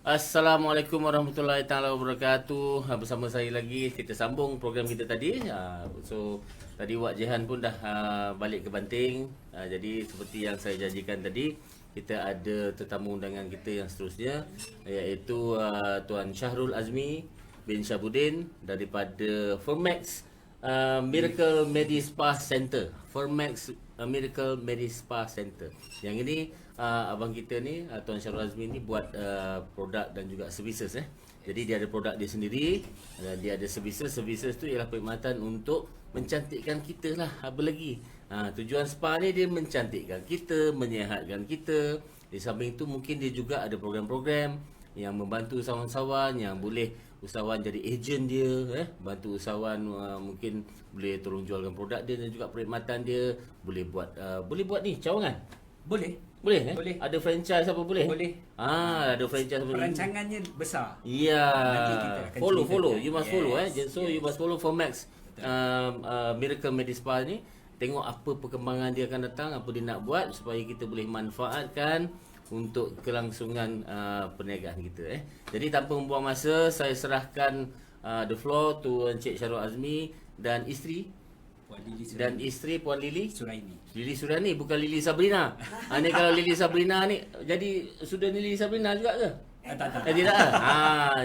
Assalamualaikum warahmatullahi taala wabarakatuh. Bersama saya lagi kita sambung program kita tadi. So tadi Wak Jehan pun dah balik ke Banting. Jadi seperti yang saya janjikan tadi, kita ada tetamu undangan kita yang seterusnya, iaitu Tuan Syahrul Azmi bin Syabuddin daripada Fermax Miracle Medispa Center. Fermax Miracle Medispa Center. Yang ini abang kita ni, Tuan Syahrul Azmi ni buat produk dan juga services. Jadi dia ada produk dia sendiri, dia ada services. Services tu ialah perkhidmatan untuk mencantikkan kita lah. Apa lagi? Tujuan spa ni dia mencantikkan kita, menyihatkan kita. Di samping tu mungkin dia juga ada program-program yang membantu usahawan-usahawan yang boleh usahawan jadi ejen dia, bantu usahawan mungkin boleh tolong jualkan produk dia dan juga perkhidmatan dia, boleh buat ni cawangan. Boleh. Boleh. Boleh. Ada franchise apa boleh? Boleh. Ada franchise apa? Perancangannya besar. Ya. Nanti kita akan Follow. ceritakan. You must follow. So you must follow Fermax Miracle Medispa ni. Tengok apa perkembangan dia akan datang, apa dia nak buat supaya kita boleh manfaatkan untuk kelangsungan perniagaan kita. Jadi tanpa membuang masa, saya serahkan the floor to Encik Syahrul Azmi dan isteri Puan Lili Suraini. Lili Suriani, bukan Lili Sabrina. Ni kalau Lili Sabrina ni jadi sudah Lili Sabrina juga ke? Tak. Tidak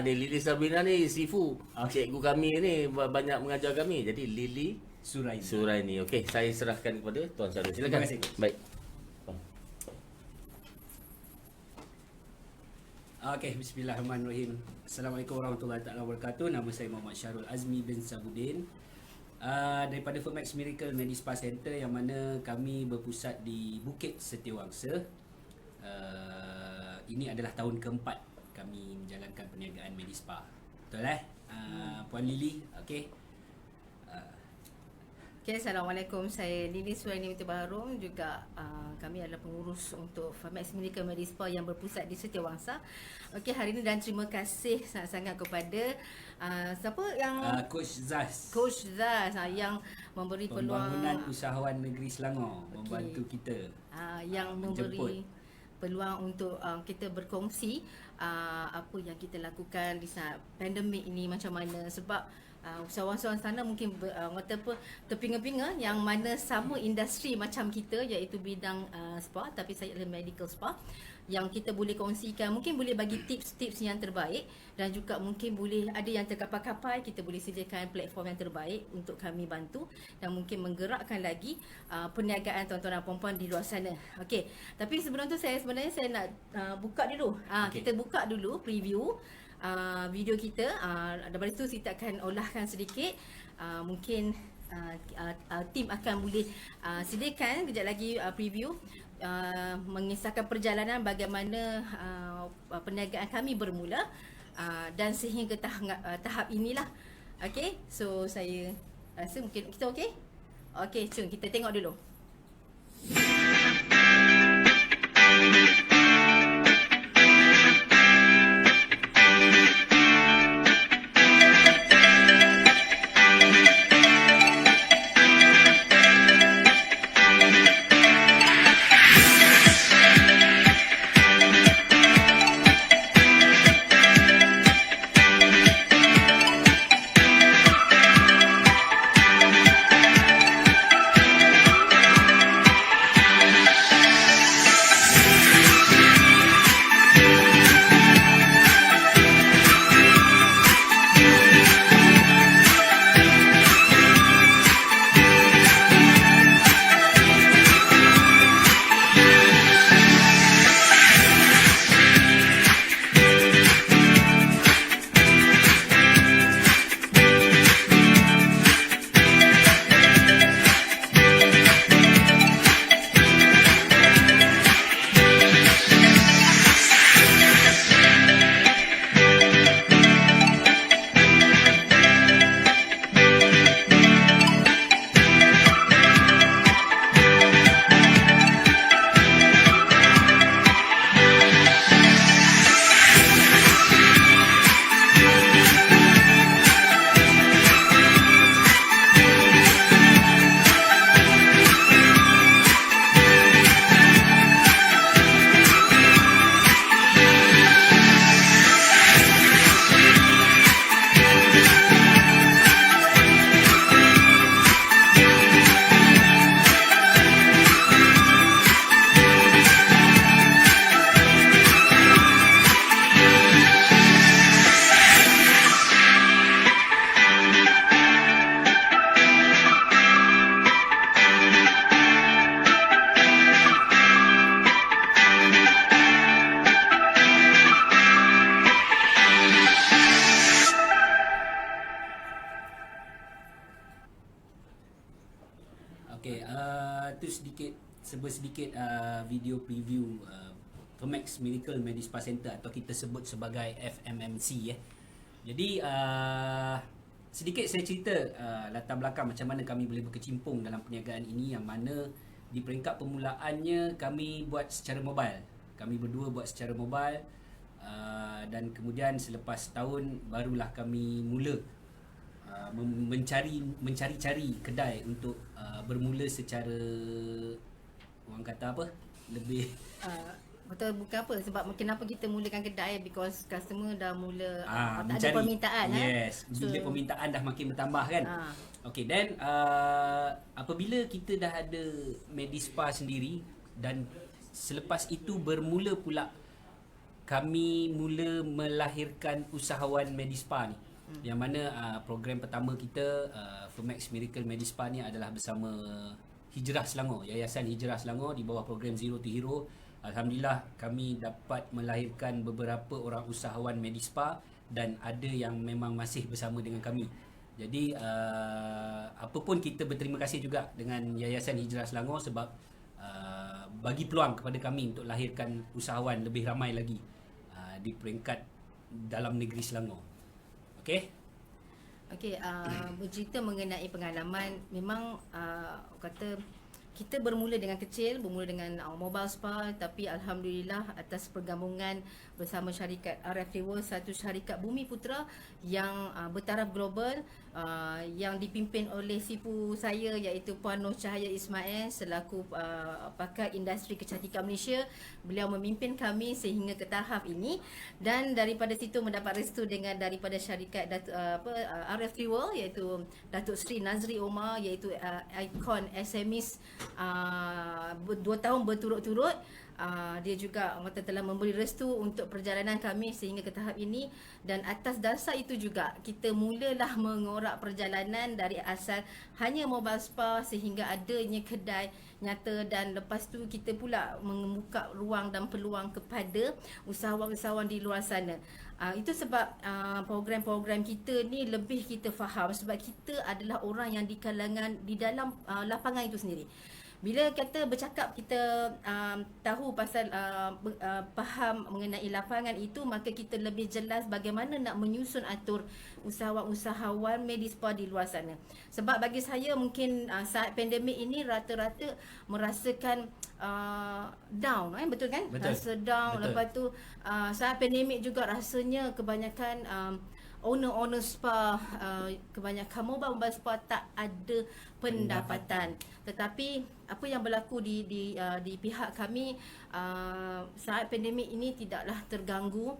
ni Lili Sabrina ni Sifu. Cikgu kami ni banyak mengajar kami. Jadi Lili Suraini. Okey, saya serahkan kepada Tuan Syahrul. Silakan. Terima kasih. Baik. Okey, bismillahirrahmanirrahim. Assalamualaikum warahmatullahi wabarakatuh. Nama saya Muhammad Syahrul Azmi bin Syabuddin. Daripada Fermax Miracle Medispa Center yang mana kami berpusat di Bukit Setiawangsa. Ini adalah tahun keempat kami menjalankan perniagaan Medispa. Betul Puan Lili, okey. Okay, Assalamualaikum. Saya Lili Suraini binti Baharum. Juga kami adalah pengurus untuk Fermax Miracle Medispa yang berpusat di Setiawangsa. Okey, hari ini dan terima kasih sangat-sangat kepada siapa yang Coach Zaz. Coach Zaz yang memberi peluang Pembangunan Usahawan Negeri Selangor membantu kita. Yang memberi menjemput peluang untuk kita berkongsi apa yang kita lakukan di saat pandemik ini macam mana, sebab usahawan-usahawan sana mungkin terpinga-pinga yang mana sama industri macam kita, iaitu bidang spa, tapi saya adalah medical spa, yang kita boleh kongsikan, mungkin boleh bagi tips-tips yang terbaik dan juga mungkin boleh ada yang terkapai-kapai, kita boleh sediakan platform yang terbaik untuk kami bantu dan mungkin menggerakkan lagi perniagaan tuan-tuan dan puan-puan di luar sana. Okey, tapi sebelum tu saya nak buka dulu. Okay. Kita buka dulu preview video kita. Daripada itu kita akan olahkan sedikit. Mungkin tim akan boleh sediakan kejap lagi preview mengisahkan perjalanan bagaimana perniagaan kami bermula dan sehingga tahap inilah. Okey, so saya rasa mungkin kita okey? Okey, jom kita tengok dulu. satu sedikit video preview Fermax Miracle Medispa Center atau kita sebut sebagai FMMC ya. Jadi sedikit saya cerita latar belakang macam mana kami boleh berkecimpung dalam perniagaan ini, yang mana di peringkat permulaannya kami buat secara mobile. Kami berdua buat secara mobile dan kemudian selepas tahun barulah kami mula mencari-cari kedai untuk bermula secara, orang kata apa, lebih Betul, bukan apa sebab kenapa kita mulakan kedai, because customer dah mula tak ada mencari permintaan. Yes, bila permintaan dah makin bertambah kan. Okay, then apabila kita dah ada Medispa sendiri, dan selepas itu bermula pula kami mula melahirkan usahawan Medispa ni. Yang mana program pertama kita Fermax Miracle Medispa ni adalah bersama Hijrah Selangor, Yayasan Hijrah Selangor di bawah program Zero to Hero. Alhamdulillah kami dapat melahirkan beberapa orang usahawan Medispa dan ada yang memang masih bersama dengan kami. Jadi apa pun kita berterima kasih juga dengan Yayasan Hijrah Selangor sebab bagi peluang kepada kami untuk lahirkan usahawan lebih ramai lagi di peringkat dalam negeri Selangor. Okey. Okey, bercerita mengenai pengalaman, memang kata kita bermula dengan kecil, bermula dengan mobile spa, tapi alhamdulillah atas pergabungan bersama syarikat RF Reward, satu syarikat Bumi Putra yang bertaraf global, yang dipimpin oleh sipu saya iaitu Puan Nur Cahaya Ismail selaku pakar industri kecantikan Malaysia. Beliau memimpin kami sehingga ke tahap ini, dan daripada situ mendapat restu daripada syarikat RF Reward iaitu Datuk Seri Nazri Omar, iaitu ikon SMEs 2 tahun berturut-turut. Dia juga telah memberi restu untuk perjalanan kami sehingga ke tahap ini, dan atas dasar itu juga kita mulalah mengorak perjalanan dari asal hanya mobile spa sehingga adanya kedai nyata, dan lepas tu kita pula membuka ruang dan peluang kepada usahawan-usahawan di luar sana. Itu sebab program-program kita ni lebih kita faham sebab kita adalah orang yang di kalangan di dalam lapangan itu sendiri. Bila kata bercakap kita tahu pasal faham mengenai lapangan itu, maka kita lebih jelas bagaimana nak menyusun atur usahawan-usahawan Medispa di luar sana. Sebab bagi saya mungkin saat pandemik ini rata-rata merasakan down, betul kan? Betul. Rasa down. Betul. Lepas tu saat pandemik juga rasanya kebanyakan owner spa, kebanyakan mobile spa tak ada pendapatan. Tetapi apa yang berlaku di pihak kami saat pandemik ini tidaklah terganggu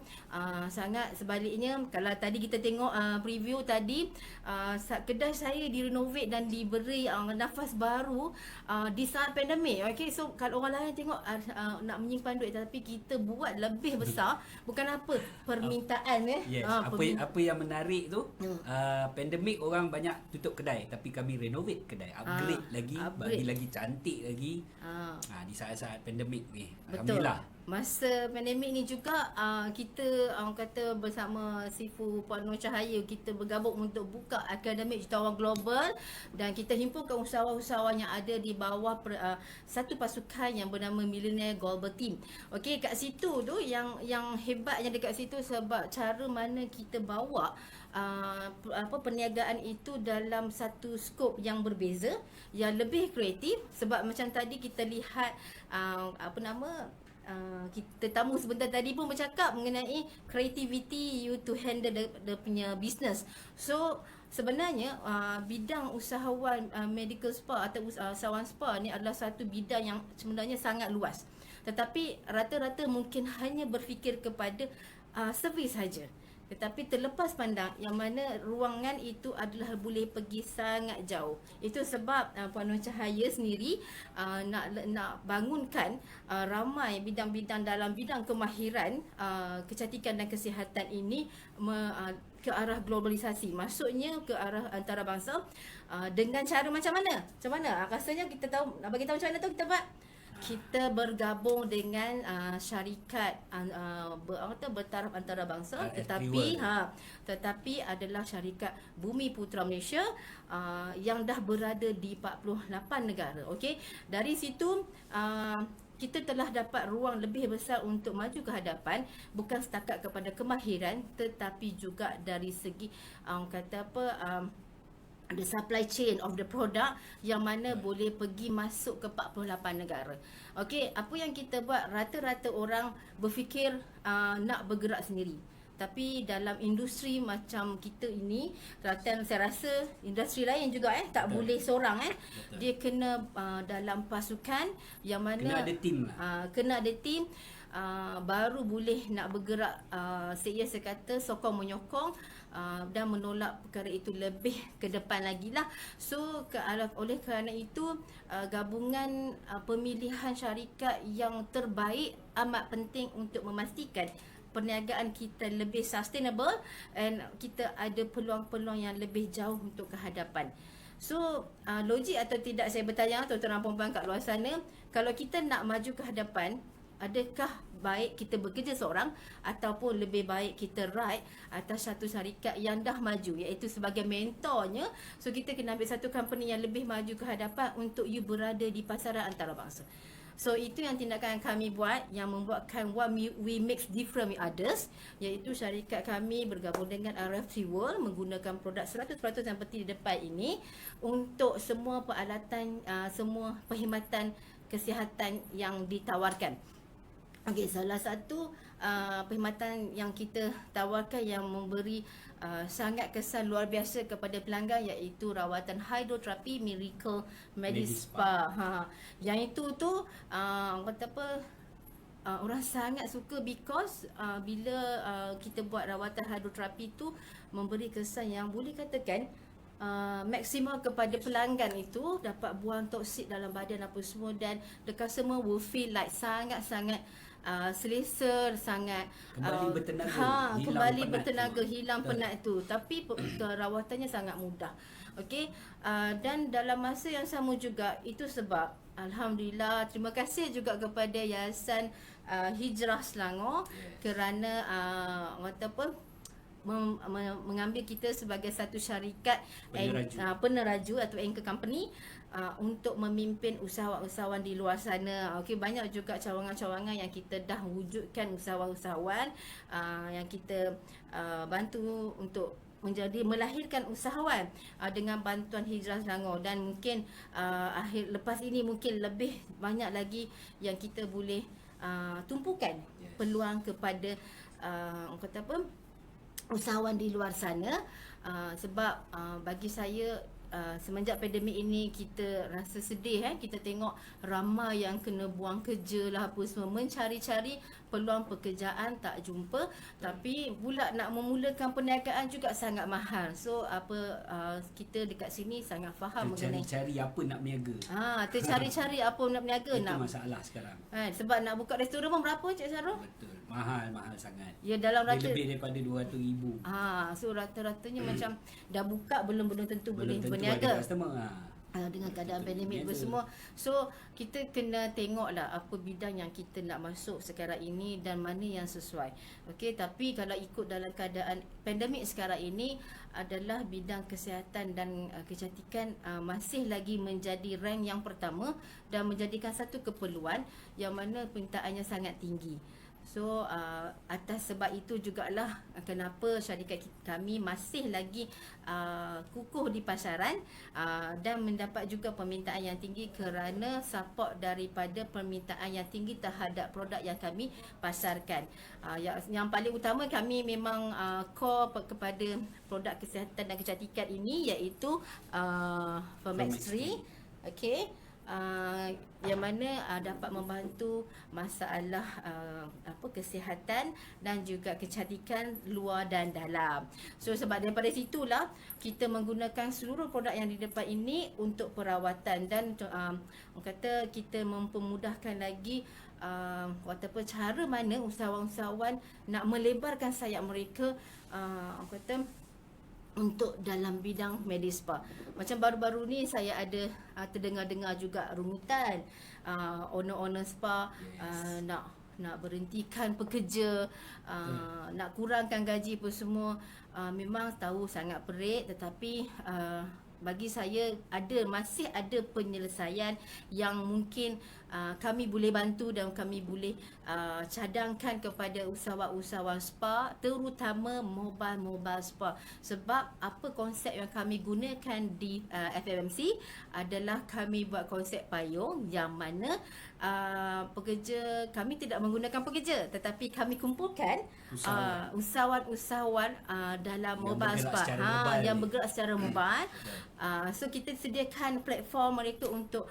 sangat. Sebaliknya, kalau tadi kita tengok preview tadi, kedai saya direnovate dan diberi nafas baru di saat pandemik. Okay, so kalau orang lain tengok nak menyimpan duit, tapi kita buat lebih besar. Bukan apa, permintaan Yes. Apa yang menarik tu, pandemik orang banyak tutup kedai, tapi kami renovate kedai, upgrade lagi, bagi lagi cantik lagi. Di saat-saat pandemik ni. Betul. Alhamdulillah. Masa pandemik ni juga kita kata bersama Sifu Puan Nur Cahaya, kita bergabung untuk buka Akademi Jutawan Global, dan kita himpunkan usahawan-usahawan yang ada di bawah satu pasukan yang bernama Millionaire Global Team. Okey, kat situ tu yang hebatnya dekat situ sebab cara mana kita bawa perniagaan itu dalam satu skop yang berbeza, yang lebih kreatif. Sebab macam tadi kita lihat kita tamu sebentar tadi pun bercakap mengenai creativity you to handle the punya business. So sebenarnya bidang usahawan medical spa atau usahawan spa ni adalah satu bidang yang sebenarnya sangat luas. Tetapi rata-rata mungkin hanya berfikir kepada servis saja. Tetapi terlepas pandang yang mana ruangan itu adalah boleh pergi sangat jauh. Itu sebab Puan Nur Cahaya sendiri nak bangunkan ramai bidang-bidang dalam bidang kemahiran kecantikan dan kesihatan ini ke arah globalisasi. Maksudnya ke arah antarabangsa dengan cara macam mana? Macam mana? Rasanya kita tahu, nak bagi tahu macam mana tu kita buat? kita bergabung dengan syarikat bertaraf antarabangsa, tetapi adalah syarikat Bumi Putra Malaysia yang dah berada di 48 negara. Okey, dari situ kita telah dapat ruang lebih besar untuk maju ke hadapan, bukan setakat kepada kemahiran tetapi juga dari segi the supply chain of the product yang mana boleh pergi masuk ke 48 negara. Okey, apa yang kita buat, rata-rata orang berfikir nak bergerak sendiri. Tapi dalam industri macam kita ini, saya rasa industri lain juga tak boleh seorang dia kena dalam pasukan yang mana kena ada team lah. Kena ada team. Baru boleh nak bergerak saya kata sokong menyokong dan menolak perkara itu lebih ke depan lagi lah. So oleh kerana itu gabungan pemilihan syarikat yang terbaik amat penting untuk memastikan perniagaan kita lebih sustainable and kita ada peluang-peluang yang lebih jauh untuk ke hadapan. So logik atau tidak, saya bertanya tuan-tuan dan puan-puan kat luar sana, kalau kita nak maju ke hadapan, adakah baik kita bekerja seorang ataupun lebih baik kita ride atas satu syarikat yang dah maju, iaitu sebagai mentornya. So kita kena ambil satu company yang lebih maju ke hadapan untuk you berada di pasaran antarabangsa. So itu yang tindakan kami buat yang membuatkan what we makes different with others, iaitu syarikat kami bergabung dengan RF3 World menggunakan produk 100% yang seperti di depan ini untuk semua peralatan, semua perkhidmatan kesihatan yang ditawarkan. Okey, salah satu perkhidmatan yang kita tawarkan yang memberi sangat kesan luar biasa kepada pelanggan, iaitu rawatan hidroterapi Miracle Medispa. Yang itu tu orang sangat suka because bila kita buat rawatan hidroterapi tu memberi kesan yang boleh katakan maksimal kepada pelanggan itu, dapat buang toksik dalam badan apa semua, dan the customer will feel like sangat-sangat selesa, sangat kembali bertenaga, hilang penat tu. Tapi rawatannya sangat mudah. Okey, dan dalam masa yang sama juga, itu sebab alhamdulillah, terima kasih juga kepada Yayasan Hijrah Selangor kerana mengambil kita sebagai satu syarikat peneraju atau anchor company untuk memimpin usahawan-usahawan di luar sana. Okey, banyak juga cawangan-cawangan yang kita dah wujudkan, usahawan-usahawan yang kita bantu untuk melahirkan usahawan dengan bantuan Hijrah Selangor, dan mungkin lepas ini mungkin lebih banyak lagi yang kita boleh tumpukan peluang kepada usahawan di luar sana. Sebab bagi saya semenjak pandemik ini kita rasa sedih, kita tengok ramai yang kena buang kerja lah apa semua, mencari-cari peluang pekerjaan tak jumpa, tapi pula nak memulakan perniagaan juga sangat mahal. So kita dekat sini sangat faham mengenai cari apa nak berniaga. Tercari-cari apa nak berniaga. Itu masalah sekarang. Sebab nak buka restoran pun berapa, Cik Sarul? Betul. Mahal sangat. Ya, dalam rata lebih daripada 200,000. So rata-ratanya macam dah buka belum tentu boleh berniaga. Dengan keadaan pandemik semua. So kita kena tengoklah apa bidang yang kita nak masuk sekarang ini dan mana yang sesuai. Okey, tapi kalau ikut dalam keadaan pandemik sekarang ini adalah bidang kesihatan dan kecantikan masih lagi menjadi rank yang pertama dan menjadikan satu keperluan yang mana permintaannya sangat tinggi. So atas sebab itu jugalah kenapa syarikat kami masih lagi kukuh di pasaran dan mendapat juga permintaan yang tinggi kerana support daripada permintaan yang tinggi terhadap produk yang kami pasarkan. Yang paling utama, kami memang core kepada produk kesihatan dan kecantikan ini, iaitu Permax3. Okey, yang mana dapat membantu masalah kesihatan dan juga kecantikan luar dan dalam. So sebab daripada situlah kita menggunakan seluruh produk yang di depan ini untuk perawatan, dan kata kita mempermudahkan lagi cara mana usahawan-usahawan nak melebarkan sayap mereka untuk dalam bidang medispa. Macam baru-baru ni saya ada terdengar-dengar juga rungutan owner-owner spa nak berhentikan pekerja, nak kurangkan gaji pun semua. Memang tahu sangat perit, tetapi bagi saya masih ada penyelesaian yang mungkin kami boleh bantu dan kami boleh cadangkan kepada usahawan-usahawan spa, terutama mobile spa. Sebab apa konsep yang kami gunakan di FMMC adalah kami buat konsep payung yang mana pekerja, kami tidak menggunakan pekerja, tetapi kami kumpulkan usahawan-usahawan dalam Yang mobile bergerak spa secara mobile yang ni. bergerak secara mobile. So kita sediakan platform mereka untuk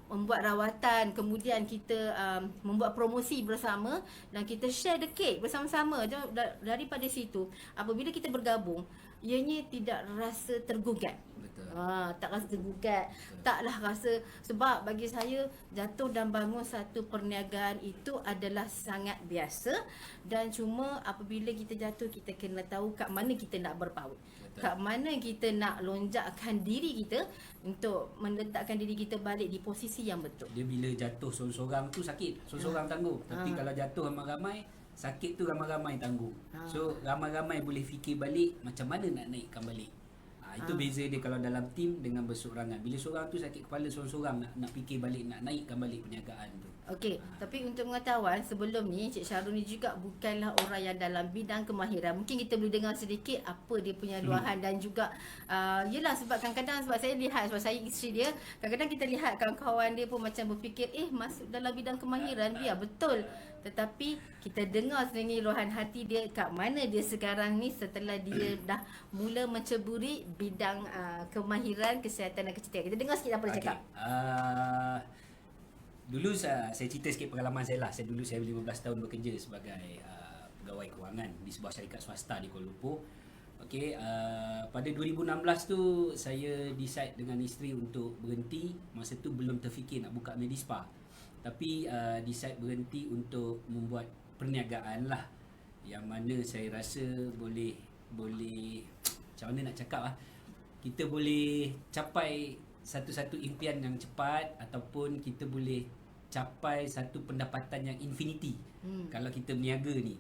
membuat rawatan, kemudian kita membuat promosi bersama dan kita share the cake bersama-sama. Daripada situ, apabila kita bergabung, ianya tidak rasa tergugat. Betul. Tak rasa tergugat. Taklah rasa, sebab bagi saya jatuh dan bangun satu perniagaan itu adalah sangat biasa, dan cuma apabila kita jatuh, kita kena tahu kat mana kita nak berpaut. Kat mana kita nak lonjakkan diri kita untuk meletakkan diri kita balik di posisi yang betul. Dia bila jatuh seorang-seorang tu sakit, seorang-seorang tangguh. Tapi kalau jatuh ramai-ramai, sakit tu ramai-ramai tangguh. So ramai-ramai boleh fikir balik macam mana nak naikkan balik. Itu beza dia kalau dalam tim dengan berseorangan. Bila seorang tu sakit kepala, seorang-seorang nak fikir balik, nak naikkan balik perniagaan tu. Okey, tapi untuk pengetahuan, sebelum ni Cik Syarul ni juga bukanlah orang yang dalam bidang kemahiran. Mungkin kita boleh dengar sedikit apa dia punya luahan dan juga yelah, sebab kadang-kadang sebab saya lihat, sebab saya isteri dia, kadang-kadang kita lihat kawan-kawan dia pun macam berfikir masuk dalam bidang kemahiran, biar betul. Tetapi kita dengar sendiri luahan hati dia kat mana dia sekarang ni setelah dia dah mula menceburi bidang kemahiran kesihatan dan kecantikan. Kita dengar sikit apa dia cakap. Dulu saya cerita sikit pengalaman saya lah. Saya 15 tahun bekerja sebagai pegawai kewangan di sebuah syarikat swasta di Kuala Lumpur. Okey, pada 2016 tu saya decide dengan isteri untuk berhenti. Masa tu belum terfikir nak buka Medispa. Tapi decide berhenti untuk membuat perniagaan lah, yang mana saya rasa boleh macam mana nak cakap kita boleh capai satu-satu impian yang cepat, ataupun kita boleh capai satu pendapatan yang infinity kalau kita berniaga ni,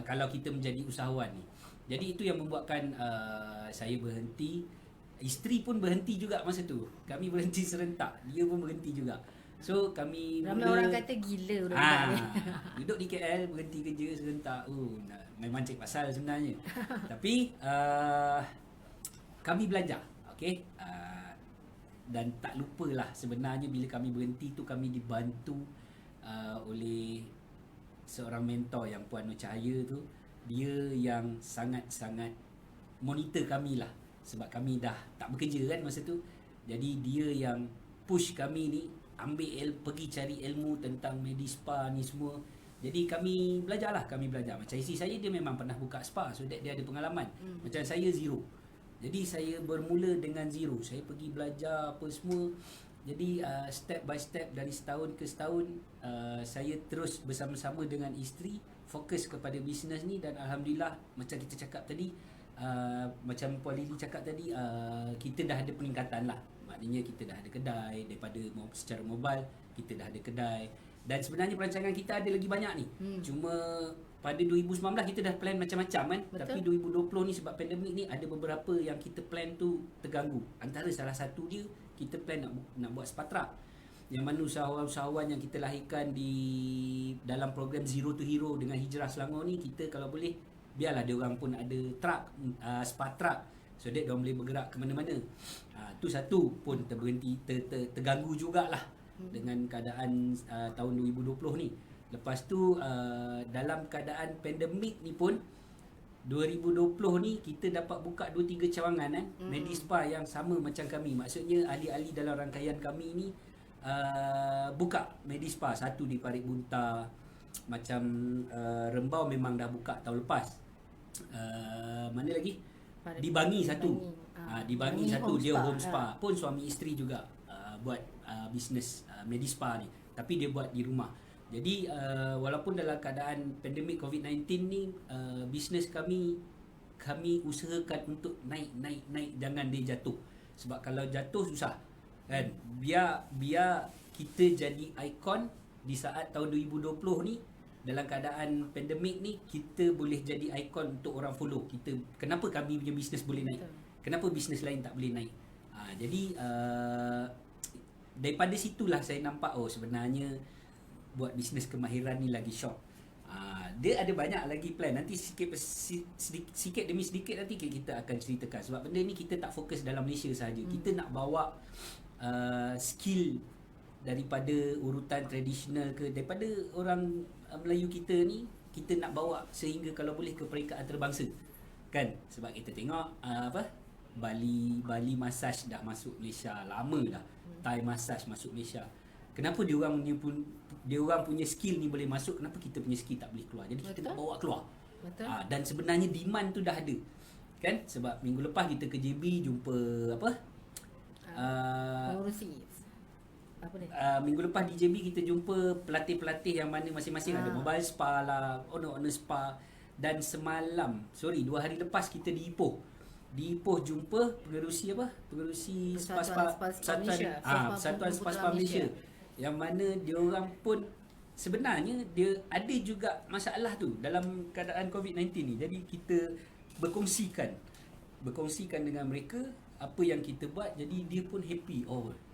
kalau kita menjadi usahawan ni. Jadi itu yang membuatkan saya berhenti. Isteri pun berhenti juga masa tu. Kami berhenti serentak, dia pun berhenti juga. So kami Ramai orang kata gila orang ni. duduk di KL berhenti kerja serentak. Memang cek pasal sebenarnya. Tapi kami belajar. Okey. Dan tak lupalah sebenarnya bila kami berhenti tu kami dibantu oleh seorang mentor yang Puan Nur Cahaya tu. Dia yang sangat-sangat monitor kami lah, sebab kami dah tak bekerja kan masa tu. Jadi dia yang push kami ni pergi cari ilmu tentang Medispa ni semua. Jadi kami belajar. Macam isteri saya, dia memang pernah buka spa, so dia ada pengalaman. Macam saya zero. Jadi saya bermula dengan zero. Saya pergi belajar apa semua. Jadi step by step, dari setahun ke setahun, saya terus bersama-sama dengan isteri fokus kepada bisnes ni. Dan alhamdulillah, macam kita cakap tadi, macam Puan Lily cakap tadi, kita dah ada peningkatan lah. Maknanya kita dah ada kedai, daripada secara mobile kita dah ada kedai. Dan sebenarnya perancangan kita ada lagi banyak ni. Cuma pada 2019 kita dah plan macam-macam kan. Betul. Tapi 2020 ni sebab pandemik ni, ada beberapa yang kita plan tu terganggu. Antara salah satu dia, kita plan nak buat Spatra, yang mana usahawan-usahawan yang kita lahirkan di dalam program Zero to Hero dengan Hijrah Selangor ni, kita kalau boleh biarlah dia orang pun ada truck, spa truck, so that diorang boleh bergerak ke mana-mana. Tu satu pun terberhenti, terganggu jugalah dengan keadaan tahun 2020 ni. Lepas tu dalam keadaan pandemik ni pun 2020 ni kita dapat buka 2-3 cawangan kan, Medispa yang sama macam kami. Maksudnya ahli-ahli dalam rangkaian kami ni buka Medispa. Satu di Parit Bunta, macam Rembau memang dah buka tahun lepas. Mana lagi? Di Bangi satu. Di Bangi satu, dia home spa. Pun suami isteri juga buat bisnes Medispa ni, tapi dia buat di rumah. Jadi walaupun dalam keadaan pandemik COVID-19 ni, bisnes kami kami usahakan untuk naik, jangan dia jatuh. Sebab kalau jatuh susah kan. Biar kita jadi ikon di saat tahun 2020 ni, dalam keadaan pandemik ni, kita boleh jadi ikon untuk orang follow kita. Kenapa kami punya bisnes boleh naik? Kenapa bisnes lain tak boleh naik? Jadi daripada situlah saya nampak sebenarnya buat bisnes kemahiran ni lagi short. Dia ada banyak lagi plan. Nanti sikit demi sedikit nanti kita akan ceritakan. Sebab benda ni kita tak fokus dalam Malaysia sahaja. Kita nak bawa skill daripada urutan tradisional daripada orang Melayu kita ni, kita nak bawa sehingga kalau boleh ke peringkat antarabangsa kan. Sebab kita tengok Bali massage dah masuk Malaysia lama dah. Thai massage masuk Malaysia. Kenapa dia orang punya skill ni boleh masuk, kenapa kita punya skill tak boleh keluar? Jadi kita nak bawa keluar. Betul. Dan sebenarnya demand tu dah ada kan. Sebab minggu lepas kita ke JB jumpa pengurusi apa ni? Minggu lepas di JB kita jumpa pelatih-pelatih yang mana masing-masing ada mobile spa lah, owner spa. Dan 2 hari lepas kita di Ipoh jumpa pengerusi Persatuan Spa Malaysia. Yang mana dia orang pun sebenarnya dia ada juga masalah tu dalam keadaan COVID-19 ni. Jadi kita berkongsikan dengan mereka apa yang kita buat. Jadi dia pun happy.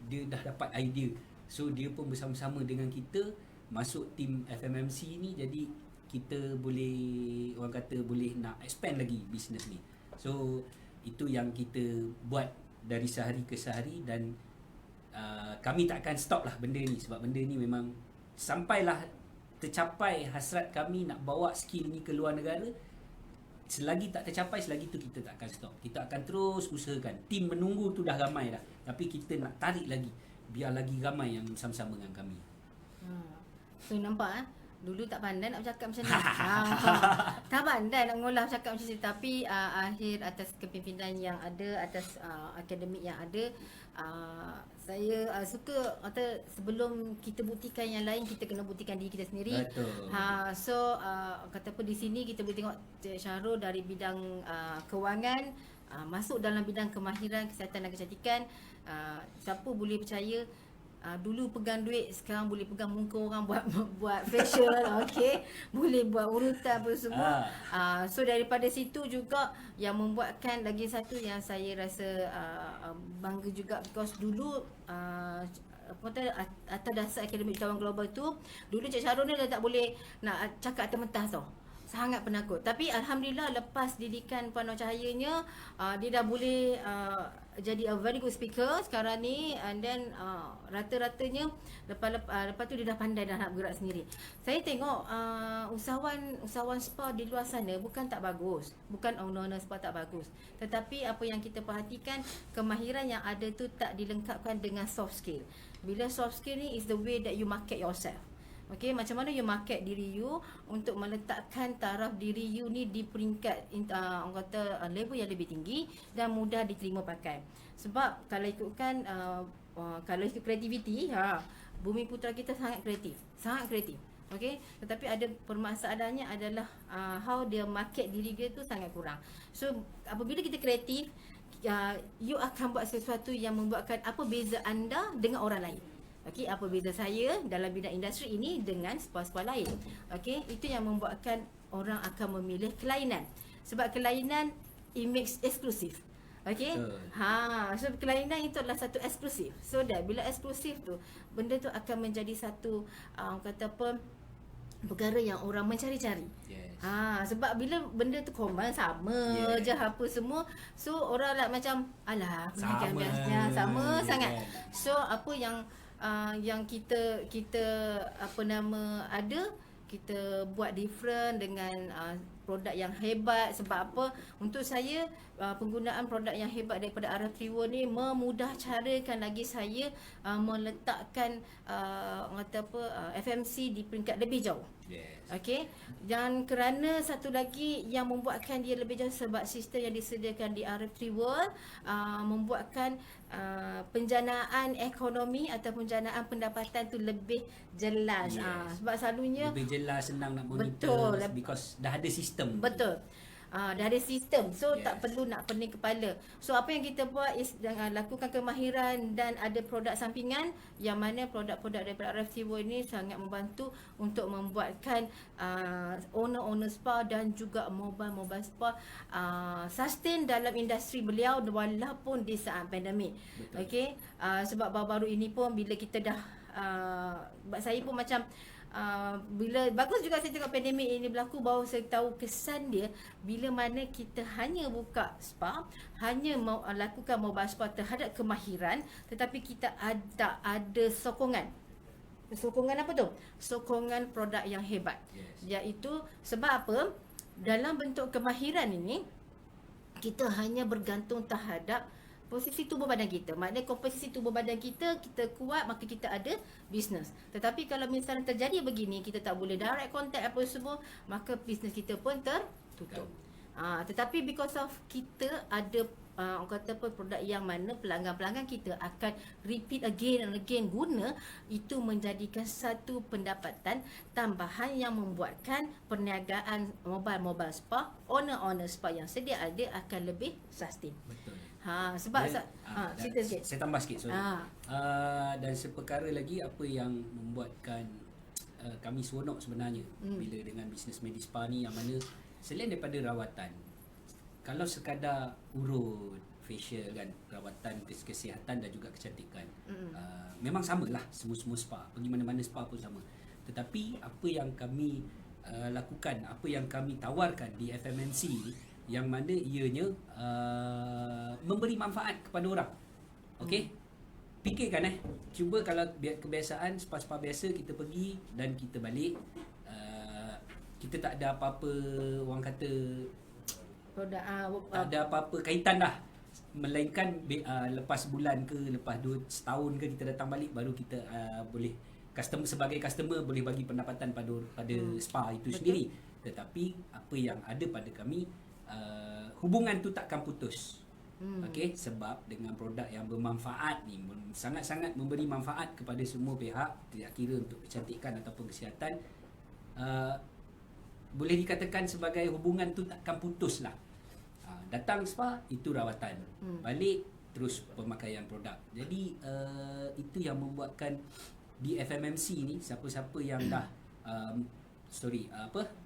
Dia dah dapat idea. So dia pun bersama-sama dengan kita masuk tim FMMC ni. Jadi kita boleh, orang kata boleh nak expand lagi bisnes ni. So itu yang kita buat dari sehari ke sehari. Dan kami tak akan stop lah benda ni. Sebab benda ni memang sampailah tercapai hasrat kami nak bawa skill ni ke luar negara. Selagi tak tercapai, selagi tu kita tak akan stop. Kita akan terus usahakan. Tim menunggu tu dah ramai dah. Tapi kita nak tarik lagi. Biar lagi ramai yang sama-sama dengan kami. So nampak dulu tak pandai nak bercakap macam ni. Tak pandai nak mengolah bercakap macam ni. Tapi akhir atas kepimpinan yang ada, atas akademik yang ada, saya suka kata sebelum kita buktikan yang lain, kita kena buktikan diri kita sendiri. Betul. So kata apa di sini kita boleh tengok Cik Syahrul dari bidang kewangan masuk dalam bidang kemahiran kesihatan dan kecantikan. Siapa boleh percaya dulu pegang duit, sekarang boleh pegang muka orang buat facial, okey, boleh buat urutan apa semua. So daripada situ juga yang membuatkan lagi satu yang saya rasa bangga juga, because dulu atas dasar akademik tawan global tu, dulu Cik Syahrul ni dah tak boleh nak cakap atas mentah tau. Sangat penakut. Tapi alhamdulillah lepas didikan Puan Nur Cahayanya, dia dah boleh jadi a very good speaker sekarang ni. And then rata-ratanya lepas tu dia dah pandai dah nak bergerak sendiri. Saya tengok usahawan spa di luar sana bukan tak bagus, bukan owner spa tak bagus, tetapi apa yang kita perhatikan, kemahiran yang ada tu tak dilengkapkan dengan soft skill. Bila soft skill ni is the way that you market yourself. Okay, macam mana you market diri you untuk meletakkan taraf diri you ni di peringkat orang kata level yang lebih tinggi dan mudah diterima pakai. Sebab kalau ikutkan kalau ikut kreativiti, Bumi Putra kita sangat kreatif. Okay, tetapi ada permasalahannya adalah how dia market diri dia tu sangat kurang. So apabila kita kreatif, you akan buat sesuatu yang membuatkan apa beza anda dengan orang lain. Okey, apa beza saya dalam bidang industri ini dengan spa-spa lain. Okey, itu yang membuatkan orang akan memilih kelainan. Sebab kelainan it makes exclusive. Okey. So kelainan itu adalah satu eksklusif. So dah bila eksklusif tu, benda tu akan menjadi satu kata apa, perkara yang orang mencari-cari. Yes. Sebab bila benda tu common sama je apa semua, so orang lah macam alah perniagaan biasanya sama sangat. So apa yang kita ada, kita buat different dengan produk yang hebat. Sebab apa? Untuk saya penggunaan produk yang hebat daripada Araf Triwon ni memudah carakan lagi saya meletakkan FMC di peringkat lebih jauh. Yes. Okey, dan kerana satu lagi yang membuatkan dia lebih jauh, sebab sistem yang disediakan di Araf Triwon membuatkan penjanaan ekonomi atau penjanaan pendapatan tu lebih jelas. Yes. Sebab selalunya lebih jelas, senang nak monitor. Betul. Because dah ada sistem. Betul. Dah ada sistem. So Yes. tak perlu nak pening kepala. So apa yang kita buat is lakukan kemahiran dan ada produk sampingan yang mana produk-produk daripada RF Tivo ini sangat membantu untuk membuatkan owner spa dan juga mobile spa sustain dalam industri beliau walaupun di saat pandemik. Betul. Okey, sebab baru-baru ini pun bila kita dah saya pun macam bila bagus juga saya tengok pandemik ini berlaku, baru saya tahu kesan dia bila mana kita hanya buka spa, hanya lakukan mobile spa terhadap kemahiran, tetapi kita ada sokongan. Sokongan apa tu? Sokongan produk yang hebat. Yes. Iaitu sebab apa? Dalam bentuk kemahiran ini kita hanya bergantung terhadap posisi tubuh badan kita. Maknanya komposisi tubuh badan kita kuat, maka kita ada bisnes. Tetapi kalau misalnya terjadi begini, kita tak boleh direct contact apa semua, maka bisnes kita pun tertutup. Tetapi because of kita ada orang kata apa, produk yang mana pelanggan-pelanggan kita akan repeat again and again guna, itu menjadikan satu pendapatan tambahan yang membuatkan perniagaan mobile spa, owner spa yang sedia ada akan lebih sustain. Betul. Sebab cerita sikit. Saya tambah sikit, sorry. Dan seperkara lagi apa yang membuatkan kami seronok sebenarnya bila dengan bisnes Medispa ni, yang mana selain daripada rawatan, kalau sekadar urut, facial kan, rawatan kesihatan dan juga kecantikan, memang samalah semua spa, pergi mana-mana spa pun sama. Tetapi apa yang kami lakukan, apa yang kami tawarkan di FMNC ni, yang mana ianya memberi manfaat kepada orang. Okey? Fikirkan cuba kalau kebiasaan spa-spa biasa kita pergi dan kita balik, kita tak ada apa-apa, orang kata Produk tak ada apa-apa kaitan dah. Melainkan lepas bulan ke, lepas setahun ke kita datang balik, baru kita boleh sebagai customer boleh bagi pendapatan pada spa itu sendiri. Tetapi apa yang ada pada kami, hubungan tu takkan putus. Okey, sebab dengan produk yang bermanfaat ni, sangat-sangat memberi manfaat kepada semua pihak, tidak kira untuk kecantikan ataupun kesihatan, boleh dikatakan sebagai hubungan tu takkan putus lah. Datang spa, itu rawatan, balik terus pemakaian produk. Jadi itu yang membuatkan di FMMC ni, siapa-siapa yang dah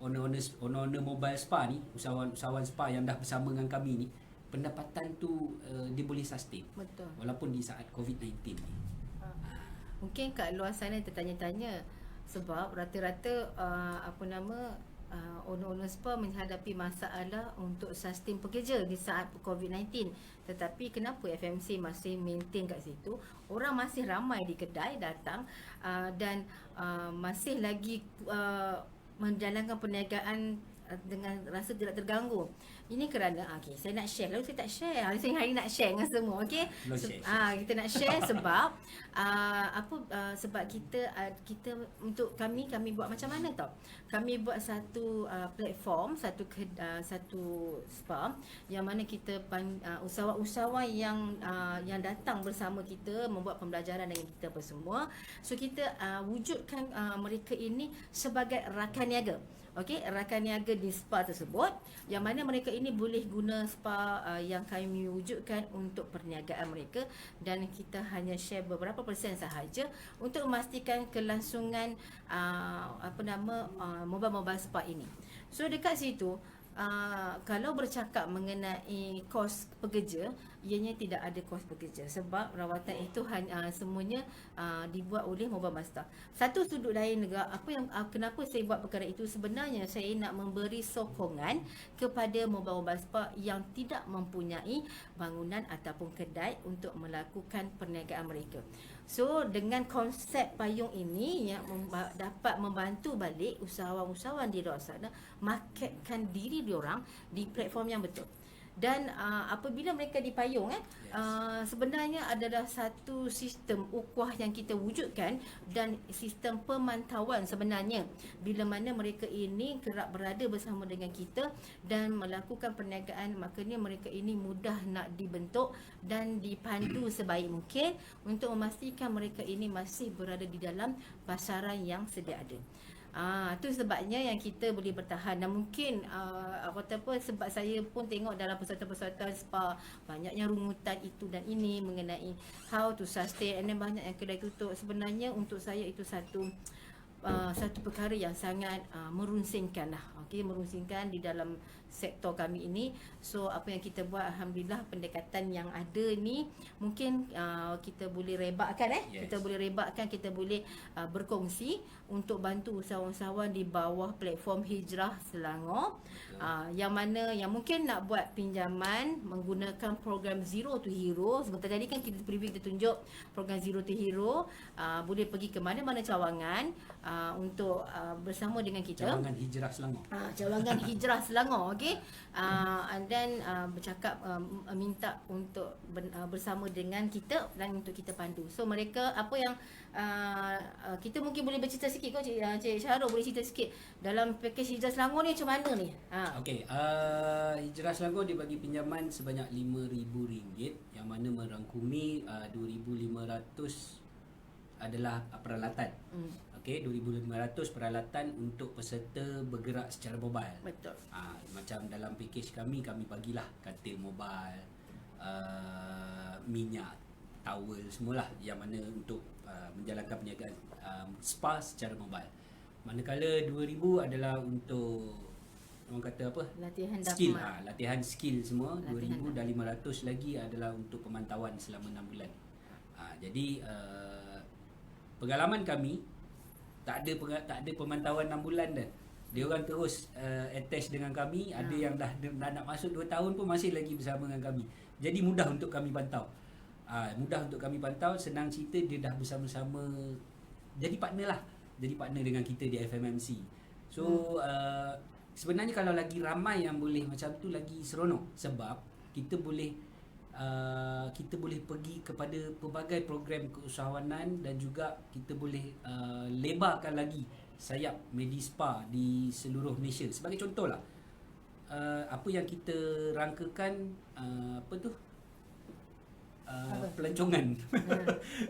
owner mobile spa ni, usahawan spa yang dah bersama dengan kami ni, pendapatan tu dia boleh sustain. Betul. Walaupun di saat COVID-19 ni. Mungkin kat luar sana tertanya-tanya, sebab rata-rata owner spa menghadapi masalah untuk sustain pekerja di saat COVID-19. Tetapi kenapa FMC masih maintain kat situ? Orang masih ramai di kedai datang dan masih lagi menjalankan perniagaan dengan rasa tidak terganggu. Ini kerana saya nak share. Lalu saya tak share. Saya hari nak share dengan semua, okey? Kita nak share sebab sebab kita untuk kami buat macam mana tau. Kami buat satu platform, satu spa yang mana kita usahawan-usahawan yang datang bersama kita membuat pembelajaran dengan kita apa semua. So kita wujudkan mereka ini sebagai rakan niaga. Okey, rakan niaga di spa tersebut, yang mana mereka ini boleh guna spa yang kami wujudkan untuk perniagaan mereka, dan kita hanya share beberapa persen sahaja untuk memastikan kelangsungan mobile spa ini. So dekat situ, kalau bercakap mengenai kos pekerja, ianya tidak ada kos pekerja sebab rawatan itu hanya semuanya dibuat oleh mobile master. Satu sudut lain juga, kenapa saya buat perkara itu, sebenarnya saya nak memberi sokongan kepada mobile spa yang tidak mempunyai bangunan ataupun kedai untuk melakukan perniagaan mereka. So dengan konsep payung ini yang dapat membantu balik usahawan-usahawan di luar sana marketkan diri diorang di platform yang betul. Dan apabila mereka di payung sebenarnya adalah satu sistem ukhuwah yang kita wujudkan dan sistem pemantauan sebenarnya, bila mana mereka ini kerap berada bersama dengan kita dan melakukan perniagaan, makanya mereka ini mudah nak dibentuk dan dipandu sebaik mungkin untuk memastikan mereka ini masih berada di dalam pasaran yang sedia ada. Tu sebabnya yang kita boleh bertahan. Dan mungkin kata apa, sebab saya pun tengok dalam peserta-peserta SPA banyaknya rungutan itu dan ini mengenai how to sustain, and then banyak yang kedai tutup. Sebenarnya untuk saya itu satu perkara yang sangat merunsingkan lah. Okey, merunsingkan di dalam sektor kami ini. So apa yang kita buat, alhamdulillah pendekatan yang ada ni mungkin kita boleh rebakkan kita boleh rebakkan, kita boleh berkongsi untuk bantu usahawan-usahawan di bawah platform Hijrah Selangor, yang mana yang mungkin nak buat pinjaman menggunakan program Zero to Hero. Sebentar tadi kan kita preview, kita tunjuk program Zero to Hero, boleh pergi ke mana-mana cawangan untuk bersama dengan kita. Cawangan Hijrah Selangor. Cawangan Hijrah Selangor, okey. And then bercakap, minta untuk bersama dengan kita dan untuk kita pandu. So mereka apa yang kita mungkin boleh bercerita sikit kau Cik Syahrul, boleh cerita sikit dalam pakej Hijrah Selangor ni macam mana ni? Okey, Hijrah Selangor dia bagi pinjaman sebanyak RM5,000 yang mana merangkumi 2,500 adalah peralatan. Okey, 2,500 peralatan untuk peserta bergerak secara mobile. Betul. Macam dalam pakej kami bagilah katil mobile, minyak, towel semualah yang mana untuk menjalankan perniagaan spa secara mobile. Manakala 2,000 adalah untuk orang kata apa? Latihan skill, dapur. latihan skill semua. Latihan 2,000 dan 500 lagi adalah untuk pemantauan selama 6 bulan. Jadi pengalaman kami tak ada pemantauan 6 bulan dah. Dia orang terus attach dengan kami. Ada yang dah nak masuk 2 tahun pun masih lagi bersama dengan kami. Jadi mudah untuk kami pantau. Senang cerita dia dah bersama-sama, jadi partner lah. Jadi partner dengan kita di FMMC. So sebenarnya kalau lagi ramai yang boleh macam tu lagi seronok, sebab kita boleh pergi kepada pelbagai program keusahawanan dan juga kita boleh lebarkan lagi sayap Medispa di seluruh Malaysia. Sebagai contohlah, apa yang kita rangkakan, pelancongan.